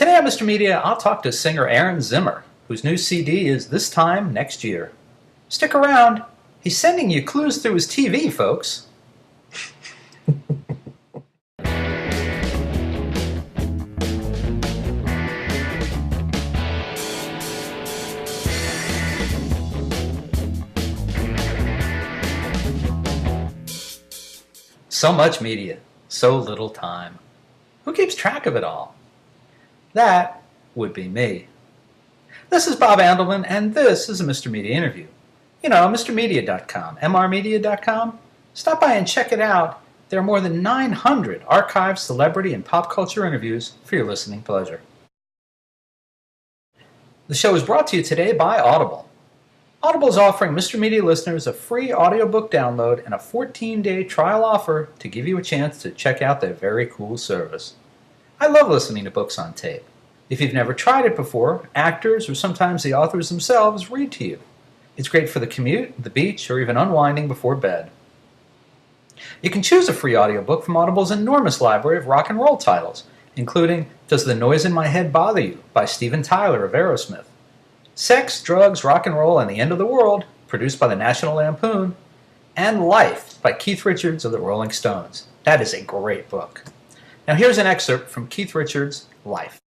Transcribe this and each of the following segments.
Today on Mr. Media, I'll talk to singer Aaron Zimmer, whose new CD is This Time Next Year. Stick around. He's sending you clues through his TV, folks. So much media, so little time. Who keeps track of it all? That would be me. This is Bob Andelman, and this is a Mr. Media interview. You know, MrMedia.com, MRmedia.com. Stop by and check it out. There are more than 900 archived celebrity and pop culture interviews for your listening pleasure. The show is brought to you today by Audible. Audible is offering Mr. Media listeners a free audiobook download and a 14-day trial offer to give you a chance to check out their very cool service. I love listening to books on tape. If you've never tried it before, actors or sometimes the authors themselves read to you. It's great for the commute, the beach, or even unwinding before bed. You can choose a free audiobook from Audible's enormous library of rock and roll titles, including Does the Noise in My Head Bother You? By Steven Tyler of Aerosmith, Sex, Drugs, Rock and Roll, and the End of the World, produced by the National Lampoon, and Life by Keith Richards of the Rolling Stones. That is a great book. Now here's an excerpt from Keith Richards' Life.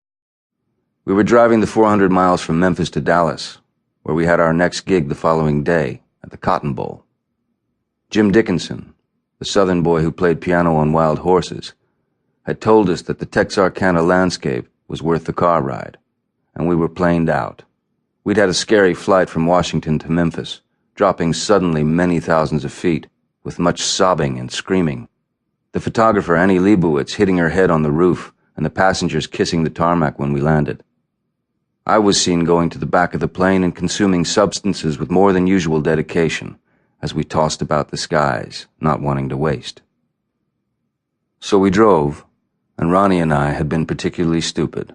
We were driving the 400 miles from Memphis to Dallas, where we had our next gig the following day at the Cotton Bowl. Jim Dickinson, the southern boy who played piano on Wild Horses, had told us that the Texarkana landscape was worth the car ride, and we were planed out. We'd had a scary flight from Washington to Memphis, dropping suddenly many thousands of feet, with much sobbing and screaming. The photographer Annie Leibowitz hitting her head on the roof, and the passengers kissing the tarmac when we landed. I was seen going to the back of the plane and consuming substances with more than usual dedication, as we tossed about the skies, not wanting to waste. So we drove, and Ronnie and I had been particularly stupid.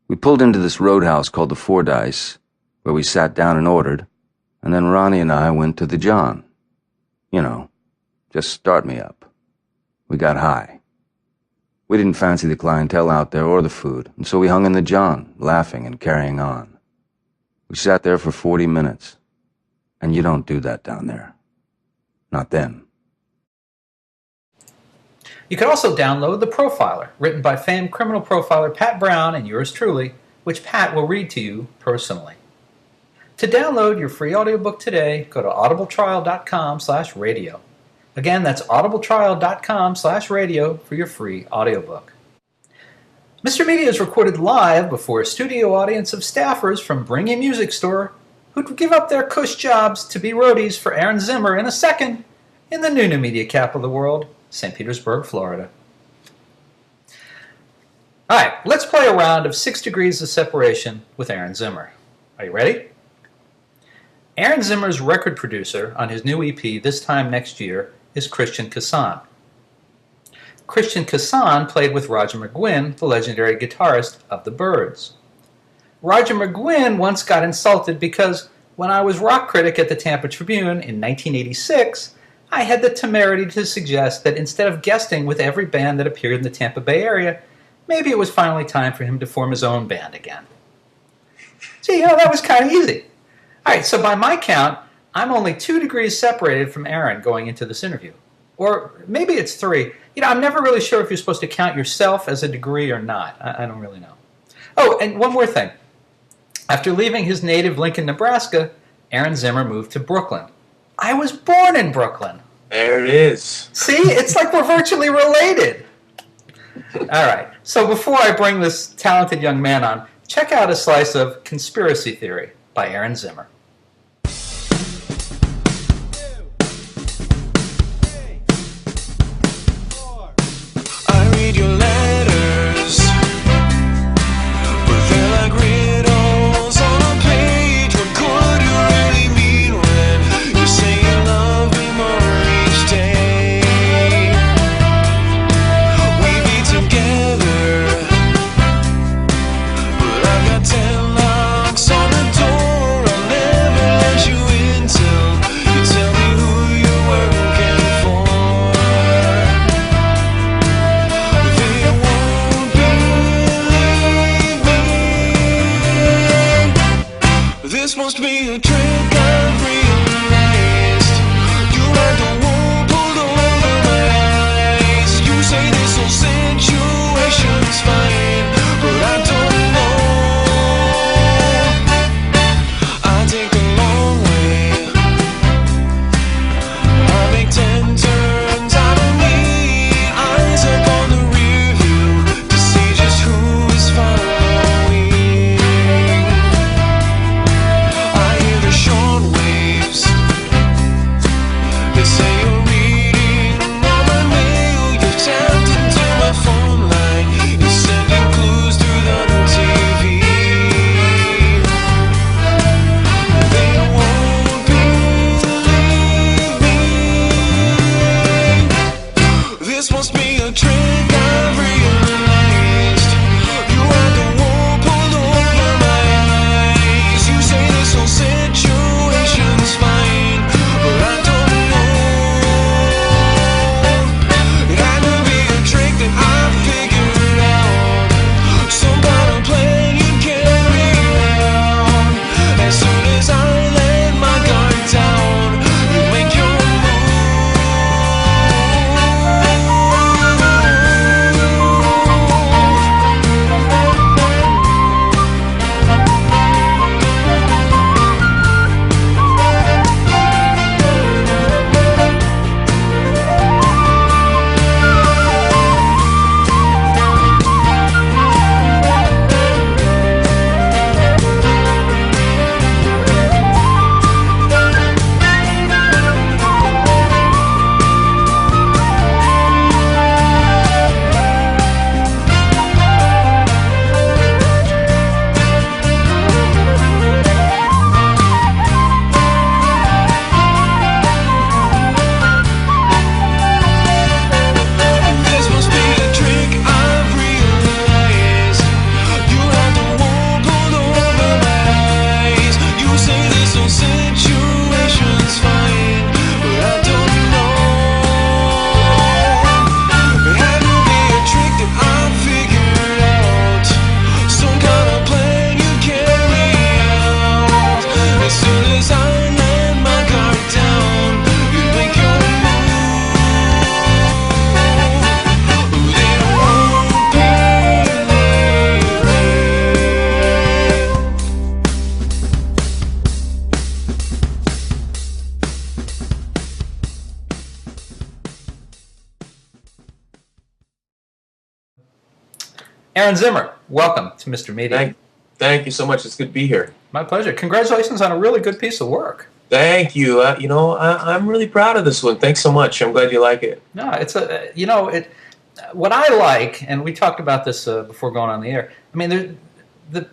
We pulled into this roadhouse called the Fordyce, where we sat down and ordered, and then Ronnie and I went to the John. You know, just start me up. We got high. We didn't fancy the clientele out there or the food, and so we hung in the John, laughing and carrying on. We sat there for 40 minutes, and you don't do that down there. Not then. You can also download The Profiler, written by famed criminal profiler Pat Brown and yours truly, which Pat will read to you personally. To download your free audiobook today, go to audibletrial.com/radio. Again, that's audibletrial.com/radio for your free audiobook. Mr. Media is recorded live before a studio audience of staffers from Bring A Music Store who'd give up their cush jobs to be roadies for Aaron Zimmer in a second in the new media capital of the world, St. Petersburg, Florida. All right, let's play a round of 6 degrees of separation with Aaron Zimmer. Are you ready? Aaron Zimmer's record producer on his new EP This Time Next Year is Christian Kassan. Christian Kassan played with Roger McGuinn, the legendary guitarist of the Byrds. Roger McGuinn once got insulted because when I was rock critic at the Tampa Tribune in 1986, I had the temerity to suggest that instead of guesting with every band that appeared in the Tampa Bay area, maybe it was finally time for him to form his own band again. See, that was kind of easy. All right, so by my count, I'm only 2 degrees separated from Aaron going into this interview. Or maybe it's 3. I'm never really sure if you're supposed to count yourself as a degree or not. I don't really know. Oh, and one more thing. After leaving his native Lincoln, Nebraska, Aaron Zimmer moved to Brooklyn. I was born in Brooklyn. There it is. See, it's like we're virtually related. All right, so before I bring this talented young man on, check out a slice of Conspiracy Theory by Aaron Zimmer. Ten locks on the door, I'll never a trick I've realized. You had the wool pulled over my eyes. You say this whole situation's fine, but I don't know. I take a long way. I make 10 turns. I don't need eyes up on the rear view to see just who is following. I hear the short waves. They say you're reading all my mail. You've tapped into my phone line. You're sending clues through the TV. They won't believe me. This must be a trick I've realized. You had the wool pulled over my eyes. You say this whole situation's fine, but I don't know. It had to be a trick that I figured out. Some kind of plan you carry out. As soon as I let my guard down, you make your move. This must be a trick I've realized. You had the wool pulled over my eyes. You say this whole situation's fine, but I don't know. It had to be a trick that I figured out. Some kind of plan you carry out. As soon as I let my guard down, you make your move. They won't believe. Aaron Zimmer, welcome to Mr. Media. Thank you so much. It's good to be here. My pleasure. Congratulations on a really good piece of work. Thank you. I'm really proud of this one. Thanks so much. I'm glad you like it. No, it's what I like, and we talked about this before going on the air. I mean, the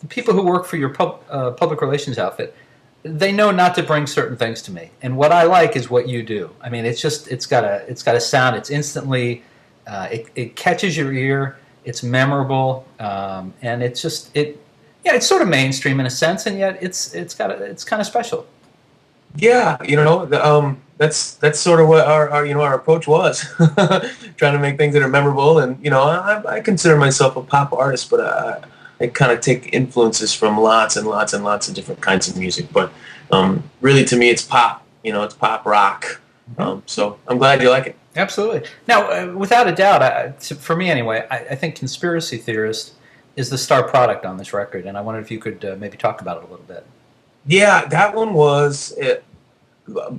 people who work for your public relations outfit, they know not to bring certain things to me. And what I like is what you do. I mean, it's got a sound. It's instantly, it catches your ear. It's memorable, and it's sort of mainstream in a sense, and yet it's kind of special. Yeah, that's sort of what our approach was, trying to make things that are memorable. And I consider myself a pop artist, but I kind of take influences from lots and lots and lots of different kinds of music. But really, to me, it's pop. It's pop rock. So I'm glad you like it. Absolutely. Now, without a doubt, for me anyway, I think Conspiracy Theorist is the star product on this record, and I wondered if you could maybe talk about it a little bit. Yeah, that one was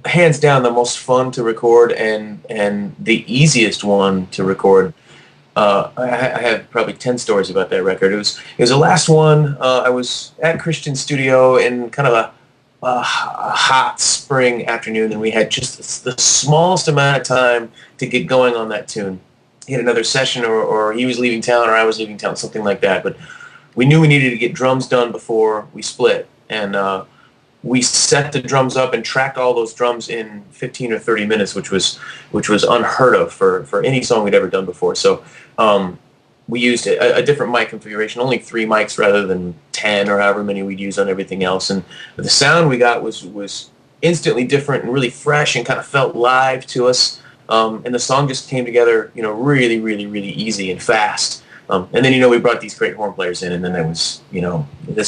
hands down the most fun to record and the easiest one to record. I have probably 10 stories about that record. It was the last one. I was at Christian Studio in kind of a hot spring afternoon, and we had just the smallest amount of time to get going on that tune. He had another session, or he was leaving town, or I was leaving town, something like that. But we knew we needed to get drums done before we split, and we set the drums up and tracked all those drums in 15 or 30 minutes, which was unheard of for any song we'd ever done before. So we used a different mic configuration, only 3 mics rather than 10 or however many we'd use on everything else. And the sound we got was instantly different and really fresh and kind of felt live to us. And the song just came together, really, really, really easy and fast. And then we brought these great horn players in, and then there was the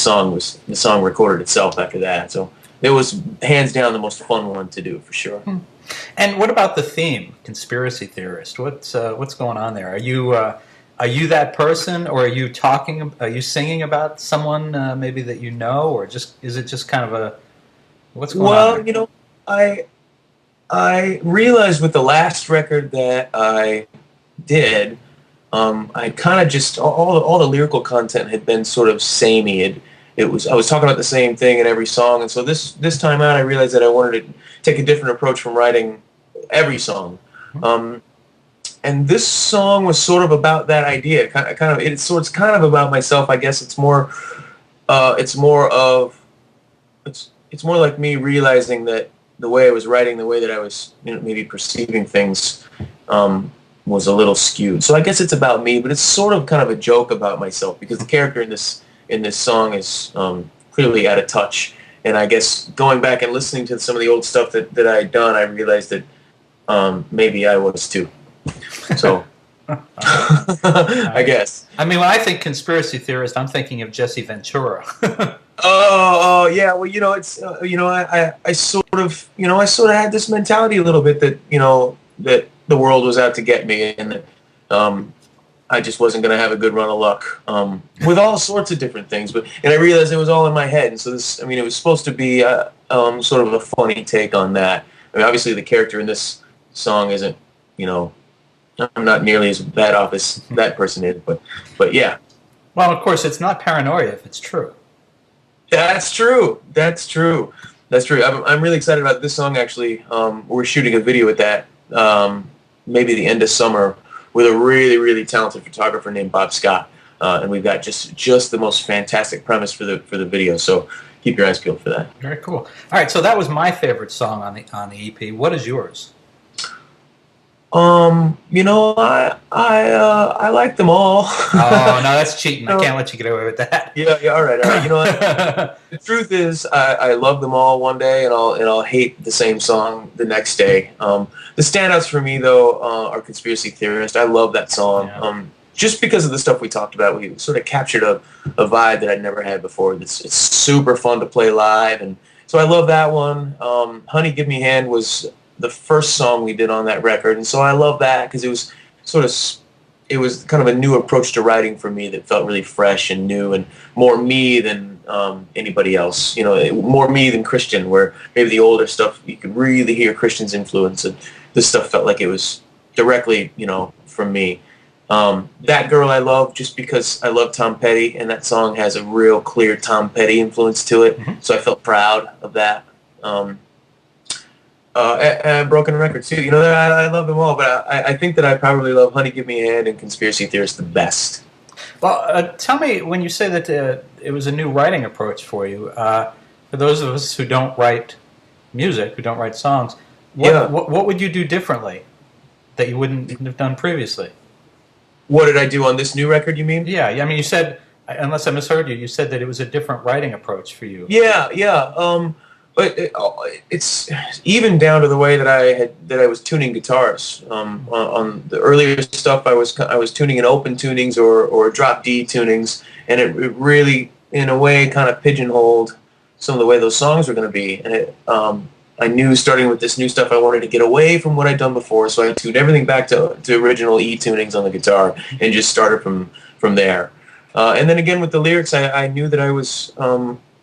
song recorded itself after that. So it was hands down the most fun one to do for sure. And what about the theme, conspiracy theorist? What's going on there? Are you that person, or are you singing about someone maybe that you know, or is it just kind of what's going on there? Well, I realized with the last record that I did, I kind of just all the lyrical content had been sort of samey. I was talking about the same thing in every song, and so this time out, I realized that I wanted to take a different approach from writing every song. And this song was sort of about that idea. It's kind of about myself, I guess. It's more like me realizing that the way I was writing, the way that I was maybe perceiving things, was a little skewed. So I guess it's about me, but it's sort of kind of a joke about myself, because the character in this song is clearly out of touch. And I guess going back and listening to some of the old stuff that I had done, I realized that maybe I was too. So I guess. I mean, when I think conspiracy theorist, I'm thinking of Jesse Ventura. Oh yeah. Well, it's I sort of had this mentality a little bit that that the world was out to get me, and that I just wasn't going to have a good run of luck with all sorts of different things. And I realized it was all in my head. And so it was supposed to be sort of a funny take on that. I mean, obviously the character in this song isn't, I'm not nearly as bad off as that person is, but yeah. Well, of course, it's not paranoia if it's true. That's true. I'm really excited about this song, actually. We're shooting a video with that maybe the end of summer with a really, really talented photographer named Bob Scott. And we've got just the most fantastic premise for the video. So keep your eyes peeled for that. Very cool. All right, so that was my favorite song on the EP. What is yours? I like them all. Oh no, that's cheating. I can't let you get away with that. Yeah, all right. The truth is, I love them all one day, and I'll hate the same song the next day. The standouts for me though are Conspiracy Theorist. I love that song. Yeah. Just because of the stuff we talked about, we sort of captured a vibe that I'd never had before. It's super fun to play live, and so I love that one. Honey, Give Me a Hand was the first song we did on that record, and so I love that because it was kind of a new approach to writing for me that felt really fresh and new and more me than anybody else. More me than Christian, where maybe the older stuff you could really hear Christian's influence, and this stuff felt like it was directly from me. That Girl I Love, just because I love Tom Petty, and that song has a real clear Tom Petty influence to it, so I felt proud of that. And Broken Record too. I love them all, but I think that I probably love Honey, Give Me a Hand and Conspiracy Theorist the best. Well, tell me, when you say that it was a new writing approach for you, for those of us who don't write music, who don't write songs, what would you do differently that you wouldn't have done previously? What did I do on this new record, you mean? Yeah. I mean, you said, unless I misheard you, you said that it was a different writing approach for you. Yeah. But it's even down to the way that I was tuning guitars. On the earlier stuff, I was tuning in open tunings or drop D tunings, and it really, in a way, kind of pigeonholed some of the way those songs were going to be. And I knew, starting with this new stuff, I wanted to get away from what I'd done before, so I tuned everything back to original E tunings on the guitar and just started from there. And then again with the lyrics, I knew that I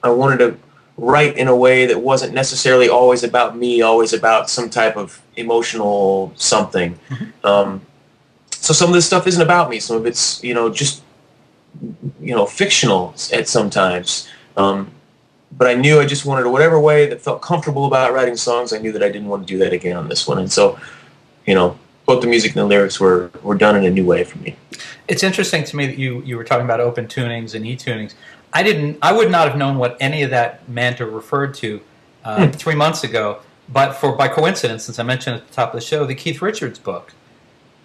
wanted to write in a way that wasn't necessarily always about me, always about some type of emotional something. So some of this stuff isn't about me. Some of it's, just, fictional at sometimes. But I knew I just wanted to, whatever way that felt comfortable about writing songs, I knew that I didn't want to do that again on this one. And so, both the music and the lyrics were done in a new way for me. It's interesting to me that you were talking about open tunings and E-tunings. I would not have known what any of that meant or referred to 3 months ago, but by coincidence, since I mentioned at the top of the show, the Keith Richards book,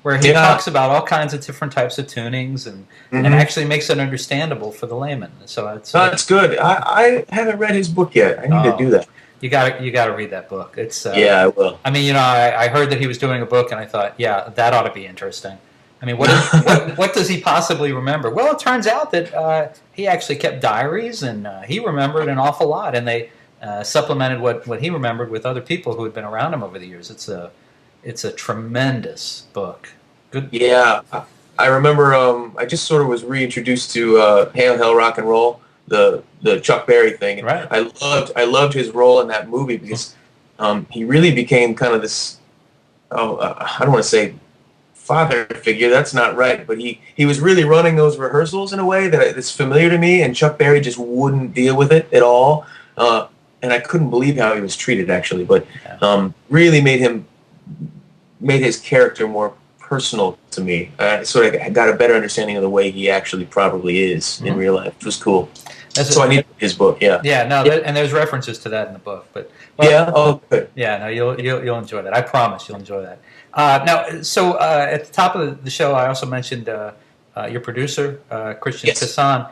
where he talks about all kinds of different types of tunings and actually makes it understandable for the layman. So that's good. I haven't read his book yet. I need to do that. You got to read that book. It's I will. I mean, I heard that he was doing a book, and I thought, yeah, that ought to be interesting. I mean, what does he possibly remember? Well, it turns out that he actually kept diaries, and he remembered an awful lot, and they supplemented what he remembered with other people who had been around him over the years. It's a tremendous book. Good. Yeah, I remember. I just sort of was reintroduced to Hail Hail Rock and Roll, the Chuck Berry thing. And Right. I loved his role in that movie because he really became kind of this. I don't want to say father figure. That's not right, but he was really running those rehearsals in a way that's familiar to me. And Chuck Berry just wouldn't deal with it at all. And I couldn't believe how he was treated, actually. But really made his character more personal to me. Sort of got a better understanding of the way he actually probably is in real life, which was cool. I need his book. Yeah. Yeah. No. And there's references to that in the book. But yeah. Oh, good. Yeah. No. You'll enjoy that. I promise you'll enjoy that. Now, so at the top of the show, I also mentioned your producer, Christian Kassan.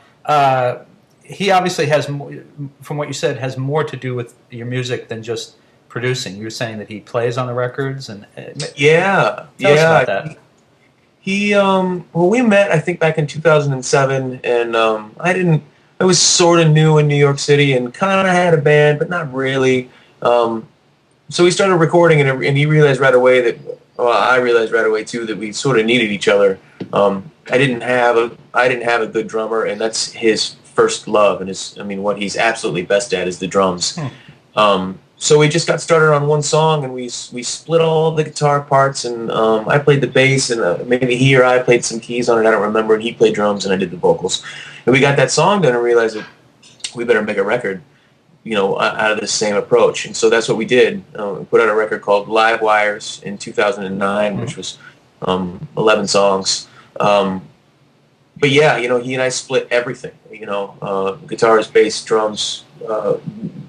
He obviously has, from what you said, has more to do with your music than just producing. You were saying that he plays on the records, and tell us about that. He well, we met I think back in 2007, and I was sort of new in New York City and kind of had a band, but not really. So we started recording, and he realized right away that, well, I realized right away too that we sort of needed each other. I didn't have a good drummer, and that's his first love, and what he's absolutely best at is the drums. So we just got started on one song, and we split all the guitar parts, and I played the bass, and maybe he or I played some keys on it, I don't remember, and he played drums, and I did the vocals. And we got that song done and realized that we better make a record, out of the same approach. And so that's what we did. We put out a record called Live Wires in 2009, which was 11 songs. But yeah, he and I split everything, guitars, bass, drums,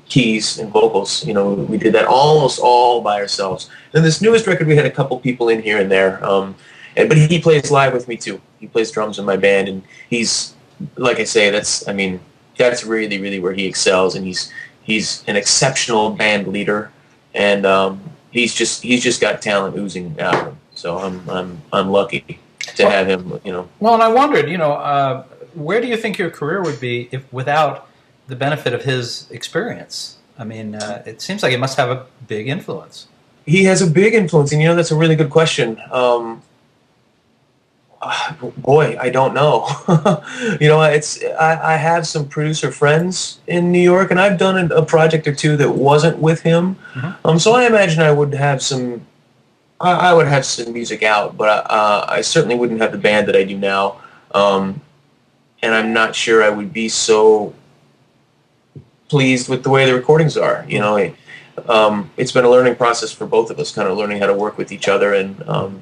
keys, and vocals. We did that almost all by ourselves. And this newest record, we had a couple people in here and there. But he plays live with me too. He plays drums in my band, and he's, like I say, that's really, really where he excels, and he's an exceptional band leader, and he's just got talent oozing out of him. So I'm lucky to have him. Well, and I wondered, where do you think your career would be without the benefit of his experience? I mean, it seems like it must have a big influence. He has a big influence, and that's a really good question. Boy, I don't know. I have some producer friends in New York, and I've done a project or two that wasn't with him. So I imagine I would have some music out, but I certainly wouldn't have the band that I do now. And I'm not sure I would be so pleased with the way the recordings are. It's been a learning process for both of us, kind of learning how to work with each other, and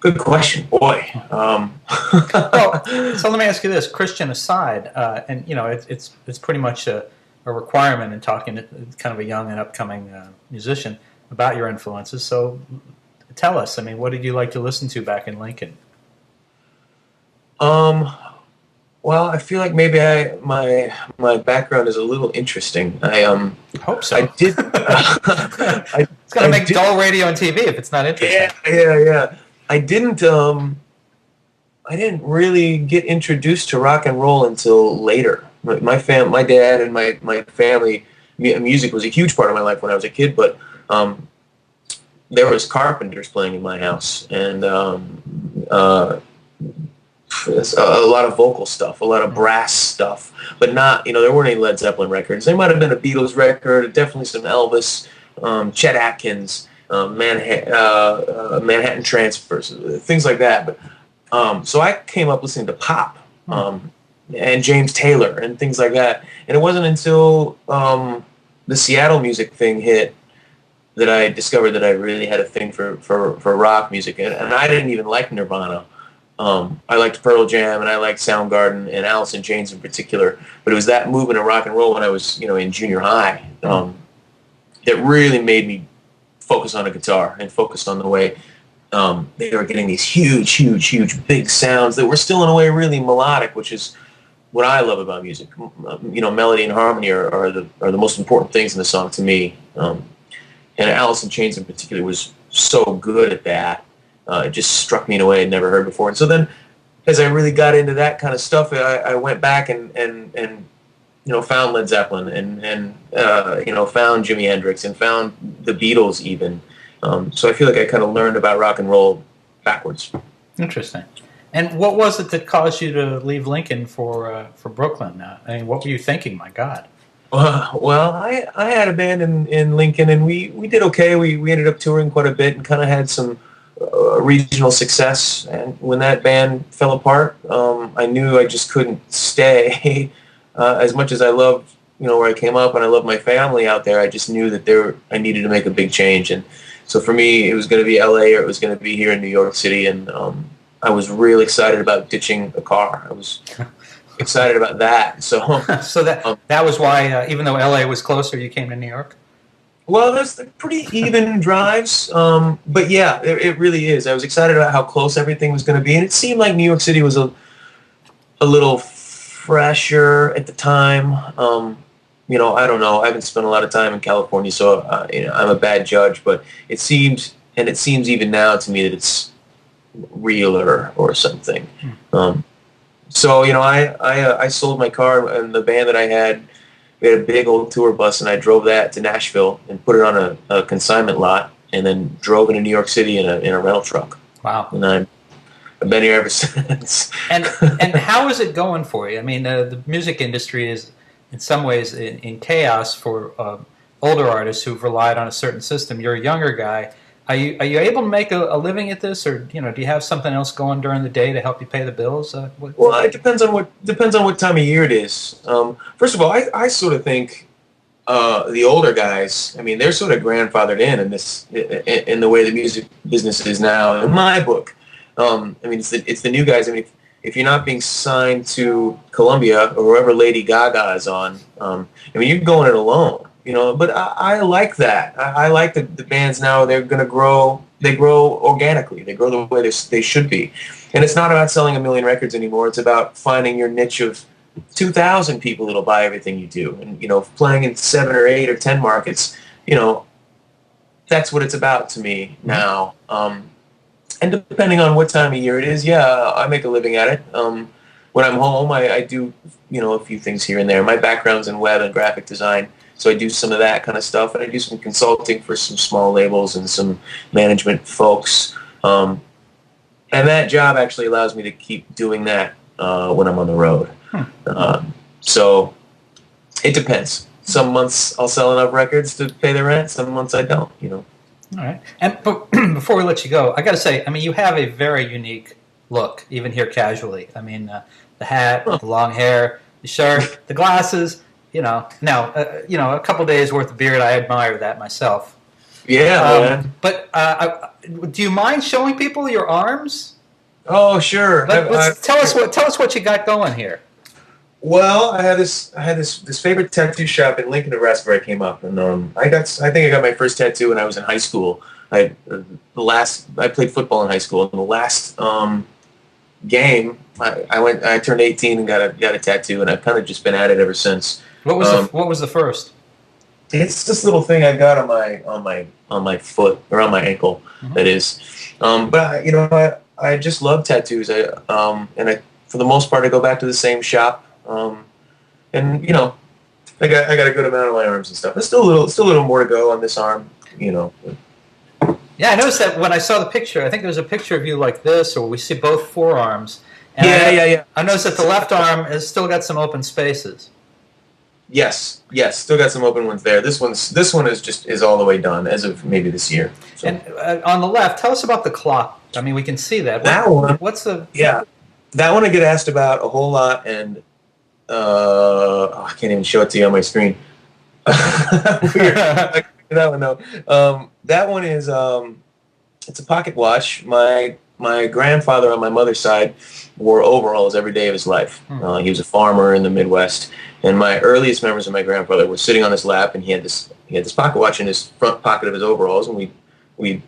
good question, boy. Well, so let me ask you this: Christian aside, and it's pretty much a requirement in talking to kind of a young and upcoming musician about your influences. So, tell us. I mean, what did you like to listen to back in Lincoln? Well, I feel like maybe my background is a little interesting. I hope so. I did. It's going to make dull radio and TV if it's not interesting. Yeah. I didn't really get introduced to rock and roll until later. My dad and my family, music was a huge part of my life when I was a kid, but there was carpenters playing in my house, and a lot of vocal stuff, a lot of brass stuff, but not, there weren't any Led Zeppelin records. There might have been a Beatles record, definitely some Elvis, Chet Atkins, Manhattan Transfers, things like that. But so I came up listening to pop and James Taylor and things like that. And it wasn't until the Seattle music thing hit that I discovered that I really had a thing for rock music. And I didn't even like Nirvana. I liked Pearl Jam, and I liked Soundgarden and Alice in Chains in particular. But it was that movement of rock and roll when I was, in junior high that really made me focus on a guitar and focus on the way they were getting these huge, big sounds that were still in a way really melodic, which is what I love about music. Melody and harmony are the most important things in the song to me. And Alice in Chains in particular was so good at that. It just struck me in a way I'd never heard before. And so then, as I really got into that kind of stuff, I went back and found Led Zeppelin and found Jimi Hendrix and found the Beatles even. So I feel like I kind of learned about rock and roll backwards. Interesting. And what was it that caused you to leave Lincoln for Brooklyn? I mean, what were you thinking? My God. Well, I had a band in Lincoln, and we did okay. We ended up touring quite a bit and kind of had some regional success. And when that band fell apart, I knew I just couldn't stay. As much as I loved, where I came up and I loved my family out there, I just knew that I needed to make a big change. And so for me, it was going to be LA or it was going to be here in New York City. And I was really excited about ditching a car. I was excited about that. So that was why, even though LA was closer, you came to New York? Well, there's pretty even drives. But yeah, it really is. I was excited about how close everything was going to be. And it seemed like New York City was a little fresher at the time. I don't know. I haven't spent a lot of time in California, so I'm a bad judge. But it seems even now to me that it's realer or something. So I sold my car and the band that I had. We had a big old tour bus, and I drove that to Nashville and put it on a consignment lot, and then drove into New York City in a rental truck. Wow! And I've been here ever since. and how is it going for you? I mean, the music industry is in some ways in chaos for older artists who've relied on a certain system. You're a younger guy. Are you able to make a living at this, or do you have something else going during the day to help you pay the bills? Well, it depends on what time of year it is. First of all, I sort of think the older guys. I mean, they're sort of grandfathered in the way the music business is now. In my book, I mean, it's the new guys. I mean, if you're not being signed to Columbia or whoever Lady Gaga is on, I mean, you're going it alone. But I like that. I like the bands now. They're going to grow. They grow organically. They grow the way they should be. And it's not about selling 1 million records anymore. It's about finding your niche of 2,000 people that'll buy everything you do. And, playing in 7 or 8 or 10 markets, that's what it's about to me now. And depending on what time of year it is, yeah, I make a living at it. When I'm home, I do, a few things here and there. My background's in web and graphic design. So I do some of that kind of stuff, and I do some consulting for some small labels and some management folks. And that job actually allows me to keep doing that when I'm on the road. So it depends. Some months I'll sell enough records to pay the rent. Some months I don't. All right. And before we let you go, I got to say, I mean, you have a very unique look, even here casually. I mean, the hat, the long hair, the shirt, the glasses. Now, a couple days worth of beard, I admire that myself. Yeah, but do you mind showing people your arms? Oh, sure. Tell us what you got going here. Well, I had this favorite tattoo shop in Lincoln, Nebraska, where I came up, and I think I got my first tattoo when I was in high school. I played football in high school, and the last game I turned 18 and got a tattoo, and I've kind of just been at it ever since. What was the first? It's this little thing I got on my foot or on my ankle. Mm-hmm. That is, but I just love tattoos. And for the most part I go back to the same shop. And I got a good amount on my arms and stuff. There's still a little more to go on this arm. Yeah, I noticed that when I saw the picture. I think there's a picture of you like this, or we see both forearms. And yeah. I noticed that the left arm has still got some open spaces. Yes, still got some open ones there. This one is all the way done as of maybe this year. So. And on the left, tell us about the clock. I mean, we can see that. That one. What's the? Yeah, that one I get asked about a whole lot, and I can't even show it to you on my screen. Weird. That one though. That one is it's a pocket watch. My grandfather on my mother's side wore overalls every day of his life. He was a farmer in the Midwest, and my earliest memories of my grandfather were sitting on his lap, and he had this pocket watch in his front pocket of his overalls, and we'd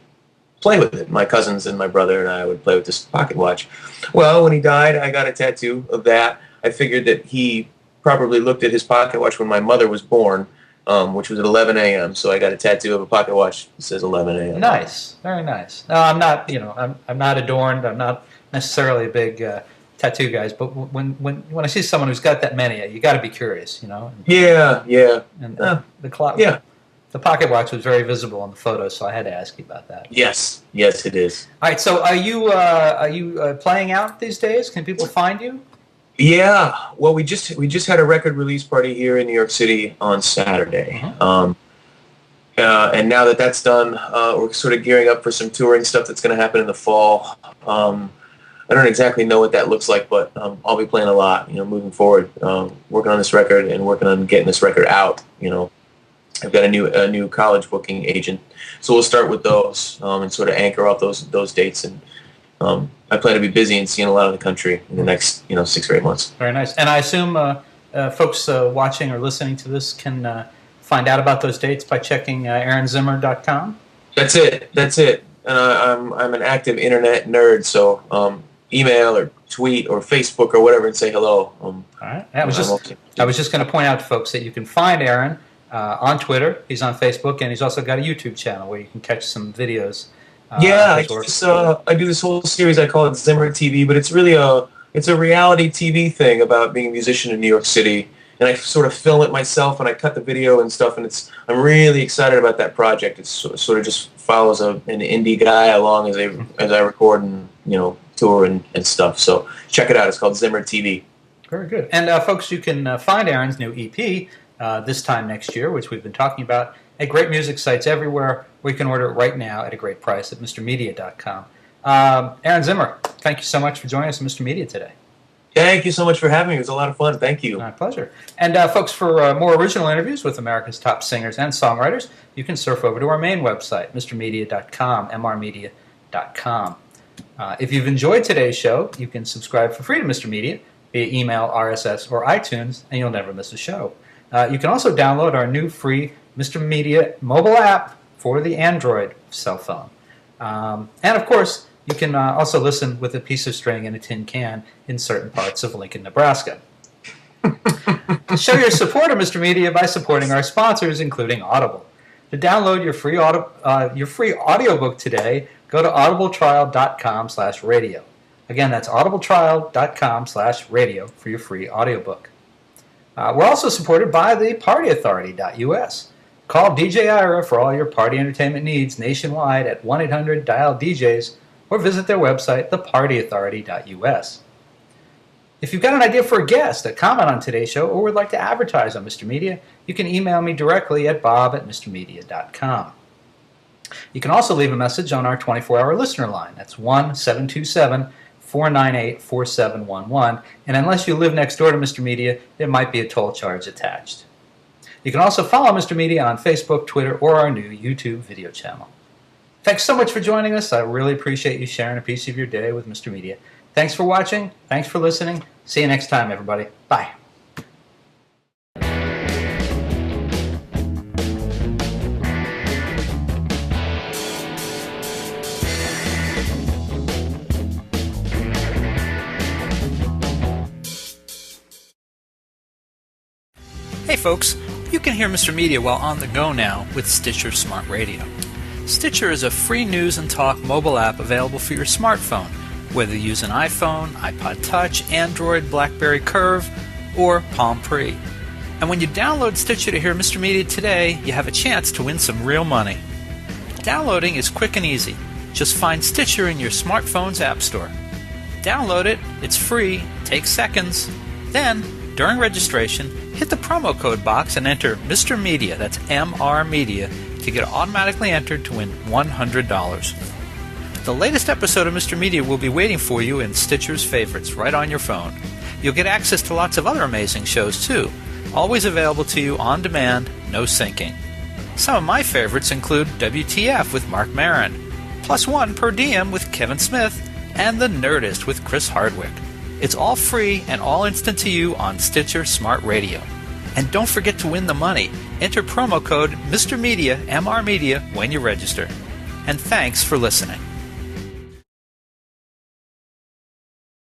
play with it. My cousins and my brother and I would play with this pocket watch. Well, when he died, I got a tattoo of that. I figured that he probably looked at his pocket watch when my mother was born which was at 11 a.m. So I got a tattoo of a pocket watch that says 11 a.m. Nice, very nice. No, I'm not. I'm not adorned. I'm not necessarily a big tattoo guys. But when I see someone who's got that many, you got to be curious. Yeah. And the clock. Yeah. The pocket watch was very visible in the photos, so I had to ask you about that. Yes, it is. All right. So are you playing out these days? Can people find you? Yeah, well, we just had a record release party here in New York City on Saturday, and now that that's done, we're sort of gearing up for some touring stuff that's going to happen in the fall. I don't exactly know what that looks like, but I'll be playing a lot, moving forward, working on this record and working on getting this record out. I've got a new college booking agent, so we'll start with those and sort of anchor off those dates and. I plan to be busy and seeing a lot of the country in the next, 6 or 8 months. Very nice. And I assume folks watching or listening to this can find out about those dates by checking AaronZimmer.com. That's it. And I'm an active internet nerd, so email or tweet or Facebook or whatever and say hello. All right. I was just going to point out to folks that you can find Aaron on Twitter. He's on Facebook, and he's also got a YouTube channel where you can catch some videos. I do this whole series. I call it Zimmer TV, but it's really it's a reality TV thing about being a musician in New York City. And I sort of film it myself, and I cut the video and stuff. And I'm really excited about that project. It sort of just follows an indie guy along as I record and tour and stuff. So check it out. It's called Zimmer TV. Very good. And folks, you can find Aaron's new EP this time next year, which we've been talking about, at great music sites everywhere, where you can order it right now at a great price at MrMedia.com. Aaron Zimmer, thank you so much for joining us on Mr. Media today. Thank you so much for having me. It was a lot of fun. Thank you. My pleasure. And folks, for more original interviews with America's top singers and songwriters, you can surf over to our main website, MrMedia.com, MRmedia.com. If you've enjoyed today's show, you can subscribe for free to Mr. Media via email, RSS, or iTunes, and you'll never miss a show. You can also download our new free Mr. Media mobile app for the Android cell phone. And of course, you can also listen with a piece of string and a tin can in certain parts of Lincoln, Nebraska. Show your support of Mr. Media by supporting our sponsors, including Audible. To download your free audiobook today, go to audibletrial.com/radio. Again, that's audibletrial.com/radio for your free audiobook. We're also supported by the partyauthority.us. Call DJ Ira for all your party entertainment needs nationwide at 1-800-DIAL-DJs or visit their website, thepartyauthority.us. If you've got an idea for a guest, a comment on today's show, or would like to advertise on Mr. Media, you can email me directly at bob@mrmedia.com. You can also leave a message on our 24-hour listener line. That's 1-727-498-4711. And unless you live next door to Mr. Media, there might be a toll charge attached. You can also follow Mr. Media on Facebook, Twitter, or our new YouTube video channel. Thanks so much for joining us. I really appreciate you sharing a piece of your day with Mr. Media. Thanks for watching. Thanks for listening. See you next time, everybody. Bye. Hey folks, you can hear Mr. Media while on the go now with Stitcher Smart Radio. Stitcher is a free news and talk mobile app available for your smartphone, whether you use an iPhone, iPod Touch, Android, BlackBerry Curve, or Palm Pre. And when you download Stitcher to hear Mr. Media today, you have a chance to win some real money. Downloading is quick and easy. Just find Stitcher in your smartphone's app store. Download it, it's free, takes seconds. Then, during registration, hit the promo code box and enter Mr. Media, that's MR Media, to get automatically entered to win $100. The latest episode of Mr. Media will be waiting for you in Stitcher's favorites right on your phone. You'll get access to lots of other amazing shows too, always available to you on demand, no syncing. Some of my favorites include WTF with Mark Maron, Plus One Per Diem with Kevin Smith, and The Nerdist with Chris Hardwick. It's all free and all instant to you on Stitcher Smart Radio. And don't forget to win the money. Enter promo code Mr. Media, MR Media, when you register. And thanks for listening.